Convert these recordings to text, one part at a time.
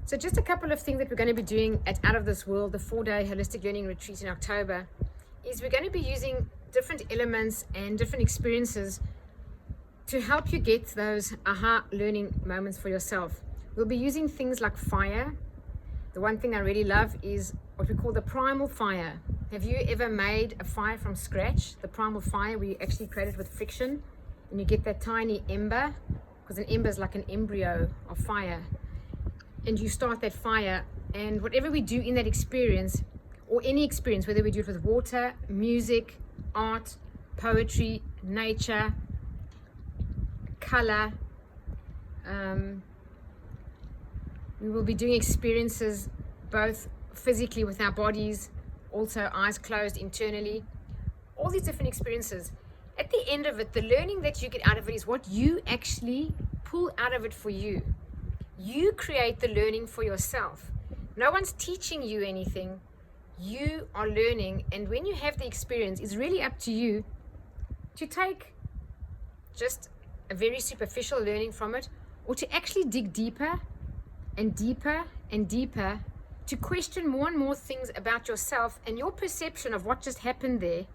So just a couple of things that we're going to be doing at Out of This World, the 4-day holistic learning retreat in October, is we're going to be using different elements and different experiences to help you get those aha learning moments for yourself. We'll be using things like fire. The one thing I really love is what we call the primal fire. Have you ever made a fire from scratch? The primal fire, where you actually create it with friction and you get that tiny ember, because an ember is like an embryo of fire. And you start that fire, and whatever we do in that experience, or any experience, whether we do it with water, music, art, poetry, nature, color, we will be doing experiences both physically with our bodies, also eyes closed internally, all these different experiences. At the end of it, the learning that you get out of it is what you actually pull out of it for you. You create the learning for yourself. No one's teaching you anything. You are learning, and when you have the experience, it's really up to you to take just a very superficial learning from it, or to actually dig deeper and deeper and deeper, to question more and more things about yourself and your perception of what just happened there,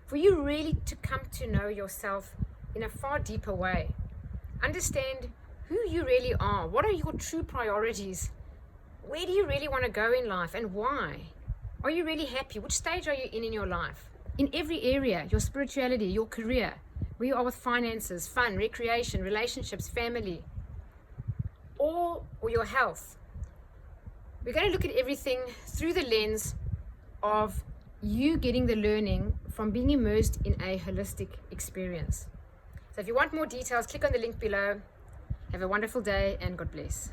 for you really to come to know yourself in a far deeper way. Understand who you really are. What are your true priorities? Where do you really want to go in life, and why? Are you really happy? Which stage are you in your life? In every area, your spirituality, your career, where you are with finances, fun, recreation, relationships, family, or your health. We're going to look at everything through the lens of you getting the learning from being immersed in a holistic experience. So if you want more details, click on the link below. Have a wonderful day, and God bless.